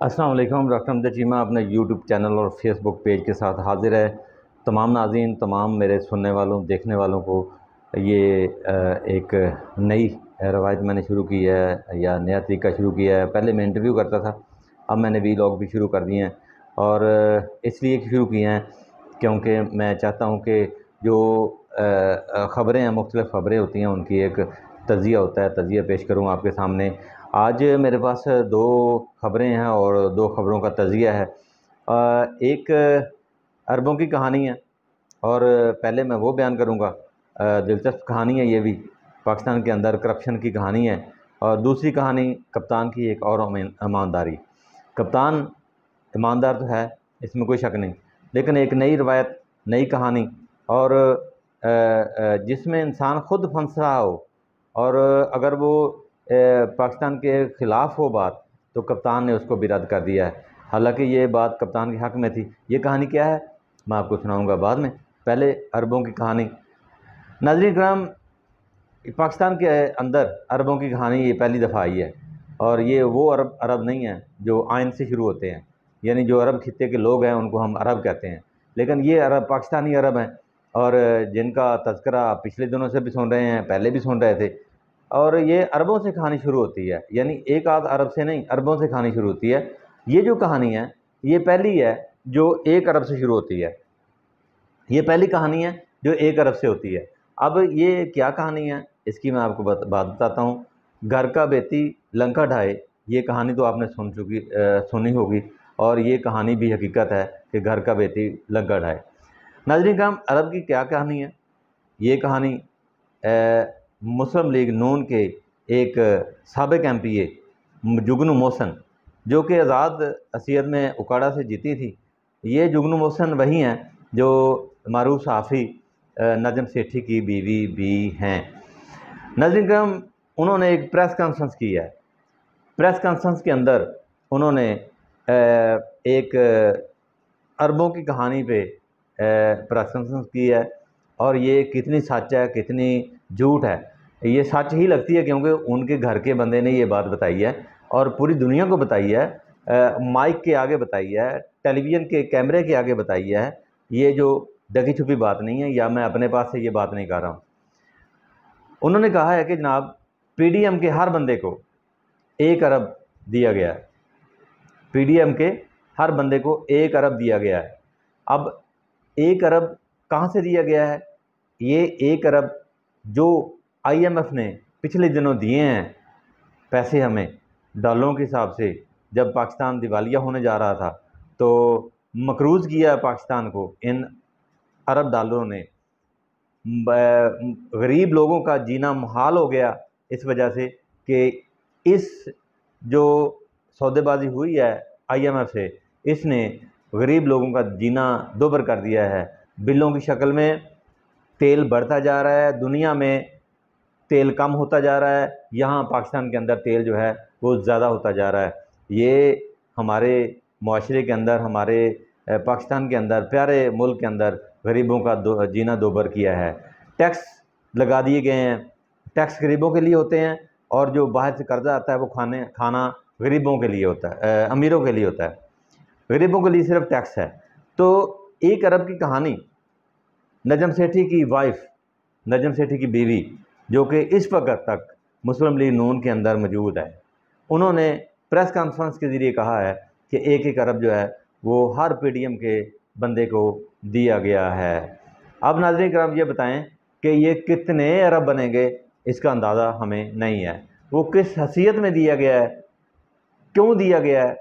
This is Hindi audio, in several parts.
अस्सलाम वालेकुम। डॉक्टर हमजा चीमा अपने यूट्यूब चैनल और फेसबुक पेज के साथ हाज़िर है। तमाम नाज़रीन, तमाम मेरे सुनने वालों, देखने वालों को ये एक नई रवायत मैंने शुरू की है या नया तरीका शुरू किया है। पहले मैं इंटरव्यू करता था, अब मैंने वीलॉग भी शुरू कर दिए हैं और इसलिए शुरू किए हैं क्योंकि मैं चाहता हूँ कि जो ख़बरें हैं, मुख्तलिफ़ ख़बरें होती हैं, उनकी एक तज़िया होता है, तज़िया पेश करूँ आपके सामने। आज मेरे पास 2 ख़बरें हैं और 2 ख़बरों का तज़िया है। एक अरबों की कहानी है और पहले मैं वो बयान करूँगा। दिलचस्प कहानी है ये भी, पाकिस्तान के अंदर करप्शन की कहानी है। और दूसरी कहानी कप्तान की एक और ईमानदारी। कप्तान ईमानदार तो है, इसमें कोई शक नहीं, लेकिन एक नई रवायत, नई कहानी और जिसमें इंसान ख़ुद फंस रहा हो और अगर वो पाकिस्तान के ख़िलाफ़ हो बात, तो कप्तान ने उसको भी रद्द कर दिया है। हालांकि ये बात कप्तान के हक़ में थी। ये कहानी क्या है मैं आपको सुनाऊंगा बाद में। पहले अरबों की कहानी। नाज़रीन किराम, पाकिस्तान के अंदर अरबों की कहानी ये पहली दफ़ा आई है और ये वो अरब नहीं है जो आइन से शुरू होते हैं, यानी जो अरब खित्ते के लोग हैं उनको हम अरब कहते हैं, लेकिन ये अरब पाकिस्तानी अरब हैं और जिनका तज़किरा पिछले दिनों से भी सुन रहे हैं, पहले भी सुन रहे थे। और ये अरबों से कहानी शुरू होती है, यानी एक आध अरब से नहीं, अरबों से कहानी शुरू होती है। ये जो कहानी है ये पहली है जो एक अरब से शुरू होती है। ये पहली कहानी है जो एक अरब से होती है। अब ये क्या कहानी है इसकी मैं आपको बात बताता हूँ। घर का बेटी लंका ढाए, ये कहानी तो आपने सुनी होगी और ये कहानी भी हकीकत है कि घर का बेटी लंका ढाए। नाज़रीन किराम, अरब की क्या कहानी है? ये कहानी मुस्लिम लीग नून के एक साबिक़ एमपीए जुगनू मोहसन, जो कि आज़ाद असीयत में उकाड़ा से जीती थी। ये जुगनू मोहसन वही हैं जो मारूफ सहाफ़ी नजम सेठी की बीवी भी हैं। नाज़रीन करम, उन्होंने एक प्रेस कॉन्फ्रेंस की है। प्रेस कॉन्फ्रेंस के अंदर उन्होंने एक अरबों की कहानी पे प्रेस कॉन्फ्रेंस की है और ये कितनी सच है कितनी झूठ है, ये सच ही लगती है क्योंकि उनके घर के बंदे ने ये बात बताई है और पूरी दुनिया को बताई है, माइक के आगे बताई है, टेलीविज़न के कैमरे के आगे बताई है। ये जो ढकी छुपी बात नहीं है, या मैं अपने पास से ये बात नहीं कर रहा हूँ। उन्होंने कहा है कि जनाब पीडीएम के हर बंदे को 1 अरब दिया गया है। पीडीएम के हर बंदे को 1 अरब दिया गया है। अब 1 अरब कहाँ से दिया गया है? ये 1 अरब जो आईएमएफ ने पिछले दिनों दिए हैं पैसे हमें डॉलरों के हिसाब से, जब पाकिस्तान दिवालिया होने जा रहा था तो मकरूज़ किया पाकिस्तान को इन अरब डॉलरों ने। गरीब लोगों का जीना मुहाल हो गया इस वजह से कि इस जो सौदेबाजी हुई है आईएमएफ से, इसने गरीब लोगों का जीना दोबर कर दिया है। बिलों की शक्ल में तेल बढ़ता जा रहा है, दुनिया में तेल कम होता जा रहा है, यहाँ पाकिस्तान के अंदर तेल जो है वो ज़्यादा होता जा रहा है। ये हमारे माशरे के अंदर, हमारे पाकिस्तान के अंदर, प्यारे मुल्क के अंदर गरीबों का जीना दोबर किया है। टैक्स लगा दिए गए हैं। टैक्स गरीबों के लिए होते हैं और जो बाहर से कर्जा आता है वो खाना गरीबों के लिए होता है, अमीरों के लिए होता है। गरीबों के लिए सिर्फ टैक्स है। तो 1 अरब की कहानी नजम सेठी की वाइफ, नजम सेठी की बीवी, जो कि इस वक्त तक मुस्लिम लीग नून के अंदर मौजूद है, उन्होंने प्रेस कॉन्फ्रेंस के ज़रिए कहा है कि 1 अरब जो है वो हर पीडीएम के बंदे को दिया गया है। अब नाज़रीन करम ये बताएं कि ये कितने अरब बनेंगे, इसका अंदाज़ा हमें नहीं है। वो किस हैसियत में दिया गया है, क्यों दिया गया है,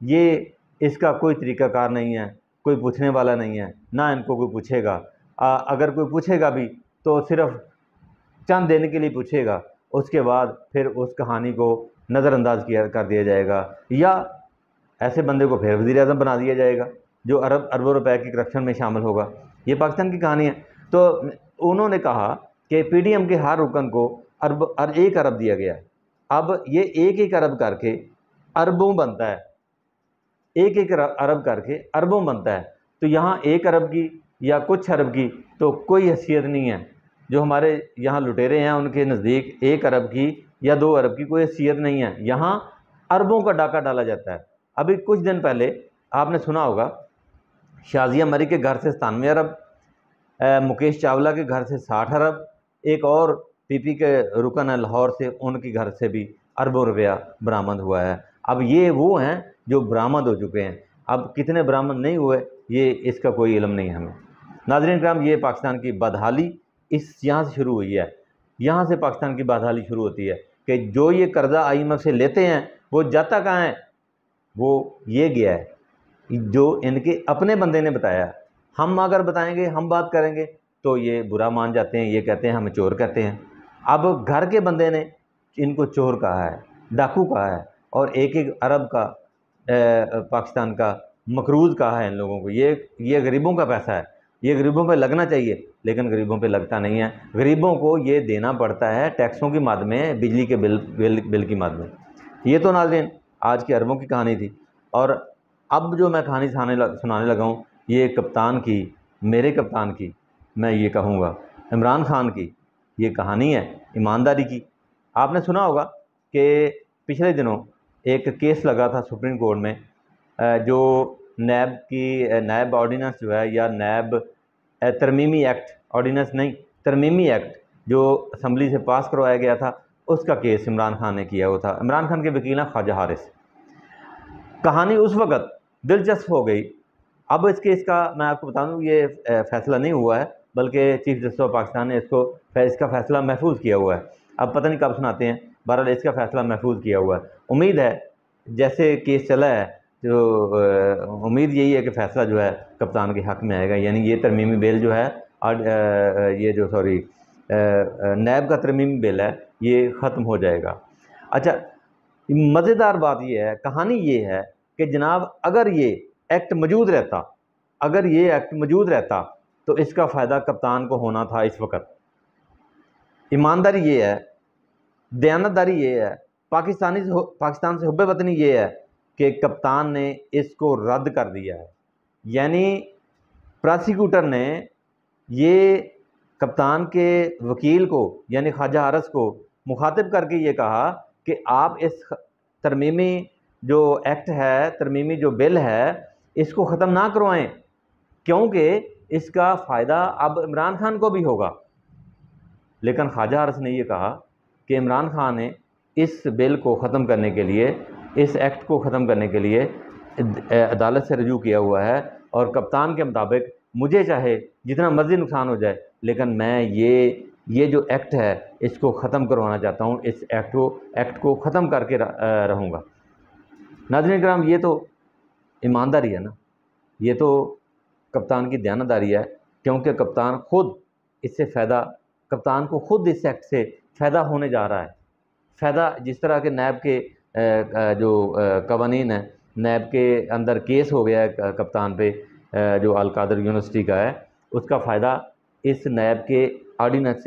ये इसका कोई तरीक़ाकार नहीं है, कोई पूछने वाला नहीं है, ना इनको कोई पूछेगा। अगर कोई पूछेगा भी तो सिर्फ़ चंद देने के लिए पूछेगा, उसके बाद फिर उस कहानी को नज़रअंदाज कर दिया जाएगा या ऐसे बंदे को फिर वज़ीर आज़म बना दिया जाएगा जो अरबों रुपए की करप्शन में शामिल होगा। ये पाकिस्तान की कहानी है। तो उन्होंने कहा कि पीडीएम के हर रुकन को 1 अरब दिया गया। अब ये 1 अरब करके अरबों बनता है, 1 अरब करके अरबों बनता है। तो यहाँ 1 अरब की या कुछ अरब की तो कोई हैसियत नहीं है। जो हमारे यहाँ लुटेरे हैं उनके नज़दीक 1 अरब की या 2 अरब की कोई हैसियत नहीं है। यहाँ अरबों का डाका डाला जाता है। अभी कुछ दिन पहले आपने सुना होगा शाजिया मरी के घर से 97 अरब, मुकेश चावला के घर से 60 अरब, एक और पीपी के रुकन है लाहौर से, उनके घर से भी अरबों रुपया बरामद हुआ है। अब ये वो हैं जो बरामद हो चुके हैं, अब कितने बरामद नहीं हुए ये इसका कोई इल्म नहीं है हमें। नाज़रीन किराम, ये पाकिस्तान की बदहाली यहाँ से शुरू हुई है, यहाँ से पाकिस्तान की बदहाली शुरू होती है कि जो ये कर्जा IMF से लेते हैं वो जाता कहाँ है, वो ये गया है जो इनके अपने बंदे ने बताया। हम अगर बताएंगे, हम बात करेंगे तो ये बुरा मान जाते हैं, ये कहते हैं हमें चोर कहते हैं। अब घर के बंदे ने इनको चोर कहा है, डाकू कहा है, और 1-1 अरब का पाकिस्तान का मकरूज़ कहा है इन लोगों को। ये गरीबों का पैसा है, ये गरीबों पे लगना चाहिए, लेकिन गरीबों पे लगता नहीं है। गरीबों को ये देना पड़ता है टैक्सों की मद में, बिजली के बिल की मद में। ये तो नाज़रीन आज के अरबों की कहानी थी। और अब जो मैं कहानी सुनाने लगा हूँ, ये कप्तान की, मेरे कप्तान की, मैं ये कहूँगा इमरान खान की ये कहानी है ईमानदारी की। आपने सुना होगा कि पिछले दिनों एक केस लगा था सुप्रीम कोर्ट में, जो नैब ऑर्डिनेंस जो है, या नैब तरमीमी एक्ट, ऑर्डिनेंस नहीं तरमीमी एक्ट जो असम्बली से पास करवाया गया था, उसका केस इमरान खान ने किया हुआ था। इमरान खान के वकील हैं ख्वाजा हारिस। कहानी उस वक़्त दिलचस्प हो गई। अब इस केस का मैं आपको बता दूँ, ये फ़ैसला नहीं हुआ है, बल्कि चीफ जस्टिस ऑफ पाकिस्तान ने इसका फ़ैसला महफूज किया हुआ है। अब पता नहीं कब सुनाते हैं, बहरहाल इसका फ़ैसला महफूज किया हुआ है। उम्मीद है जैसे केस चला है, जो उम्मीद यही है कि फ़ैसला जो है कप्तान के हक़ में आएगा, यानी ये तरमीमी बिल जो है, ये जो नैब का तरमीमी बिल है, ये ख़त्म हो जाएगा। अच्छा, मज़ेदार बात ये है, कहानी ये है कि जनाब अगर ये एक्ट मौजूद रहता, अगर ये एक्ट मौजूद रहता तो इसका फ़ायदा कप्तान को होना था इस वक्त। ईमानदारी ये है, दयानतदारी ये है, पाकिस्तान से हुब्बे वतनी ये है कि कप्तान ने इसको रद्द कर दिया है। यानी प्रोसिक्यूटर ने ये कप्तान के वकील को, यानी ख्वाजा हारिस को मुखातिब करके ये कहा कि आप इस तरमीमी जो एक्ट है, तरमीमी जो बिल है, इसको ख़त्म ना करवाएं, क्योंकि इसका फ़ायदा अब इमरान खान को भी होगा। लेकिन ख्वाजा हारिस ने यह कहा कि इमरान खान ने इस बिल को ख़त्म करने के लिए, इस एक्ट को ख़त्म करने के लिए अदालत से रजू किया हुआ है, और कप्तान के मुताबिक मुझे चाहे जितना मर्ज़ी नुकसान हो जाए, लेकिन मैं ये जो एक्ट है इसको ख़त्म करवाना चाहता हूँ, इस एक्ट को ख़त्म करके रहूँगा। नाज़रीन किराम, ये तो ईमानदारी है ना, ये तो कप्तान की दयानतदारी है, क्योंकि कप्तान खुद इससे फ़ायदा, कप्तान को खुद इस एक्ट से फ़ायदा होने जा रहा है। फ़ायदा जिस तरह के नैब के जो कवानीन है, नैब के अंदर केस हो गया है कप्तान पे, जो अलकादर यूनिवर्सिटी का है, उसका फ़ायदा इस नैब के ऑर्डिनेंस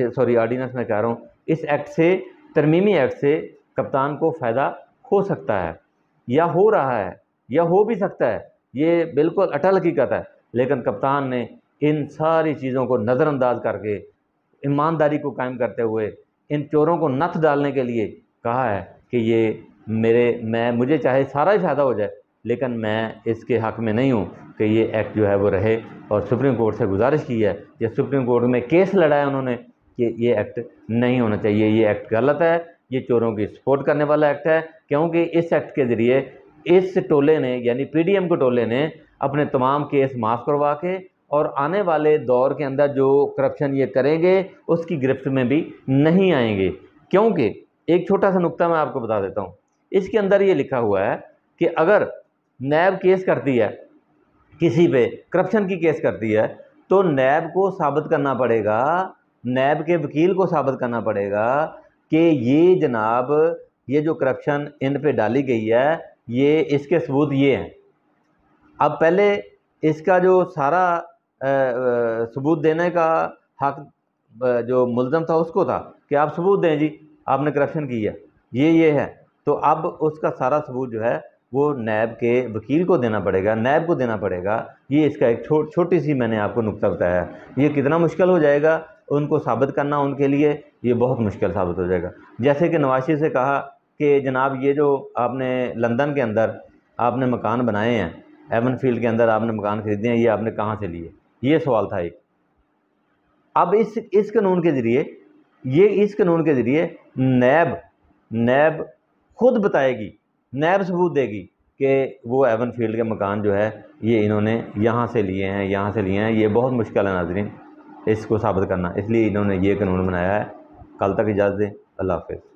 में कह रहा हूँ, इस एक्ट से, तरमीमी एक्ट से कप्तान को फ़ायदा हो सकता है, या हो रहा है, या हो भी सकता है। ये बिल्कुल अटल हकीकत है। लेकिन कप्तान ने इन सारी चीज़ों को नज़रअंदाज करके, ईमानदारी को कायम करते हुए, इन चोरों को नत्थ डालने के लिए कहा है कि ये मुझे चाहे सारा ही फ़ायदा हो जाए, लेकिन मैं इसके हक़ में नहीं हूँ कि ये एक्ट जो है वो रहे। और सुप्रीम कोर्ट से गुजारिश की है, या सुप्रीम कोर्ट में केस लड़ाया उन्होंने कि ये एक्ट नहीं होना चाहिए, ये एक्ट गलत है, ये चोरों की सपोर्ट करने वाला एक्ट है, क्योंकि इस एक्ट के ज़रिए इस टोले ने, यानी PDM के टोले ने अपने तमाम केस माफ़ करवा के, और आने वाले दौर के अंदर जो करप्शन ये करेंगे उसकी गिरफ्त में भी नहीं आएंगे। क्योंकि एक छोटा सा नुक्ता मैं आपको बता देता हूँ, इसके अंदर ये लिखा हुआ है कि अगर नैब केस करती है, किसी पे करप्शन की केस करती है, तो नैब को साबित करना पड़ेगा, नैब के वकील को साबित करना पड़ेगा कि ये जनाब, ये जो करप्शन इन पे डाली गई है, ये इसके सबूत ये हैं। अब पहले इसका जो सारा सबूत देने का हक जो मुल्ज़म था उसको था कि आप सबूत दें जी, आपने करप्शन की है, ये है। तो अब उसका सारा सबूत जो है वो नैब के वकील को देना पड़ेगा, नैब को देना पड़ेगा। ये इसका एक छोटी सी मैंने आपको नुक्ता बताया है। ये कितना मुश्किल हो जाएगा उनको साबित करना, उनके लिए ये बहुत मुश्किल साबित हो जाएगा। जैसे कि नवाज शरीफ से कहा कि जनाब ये जो आपने लंदन के अंदर आपने मकान बनाए हैं, एवन फील्ड के अंदर आपने मकान खरीदे हैं, ये आपने कहाँ से लिए? ये सवाल था एक। अब इस कानून के ज़रिए इस कानून के ज़रिए नैब खुद बताएगी, नैब सबूत देगी कि वो एवन फील्ड के मकान जो है ये इन्होंने यहाँ से लिए हैं, यहाँ से लिए हैं। ये बहुत मुश्किल है नाज़रीन इसको साबित करना, इसलिए इन्होंने ये कानून बनाया है। कल तक इजाज़त दें। अल्लाह हाफ़िज़।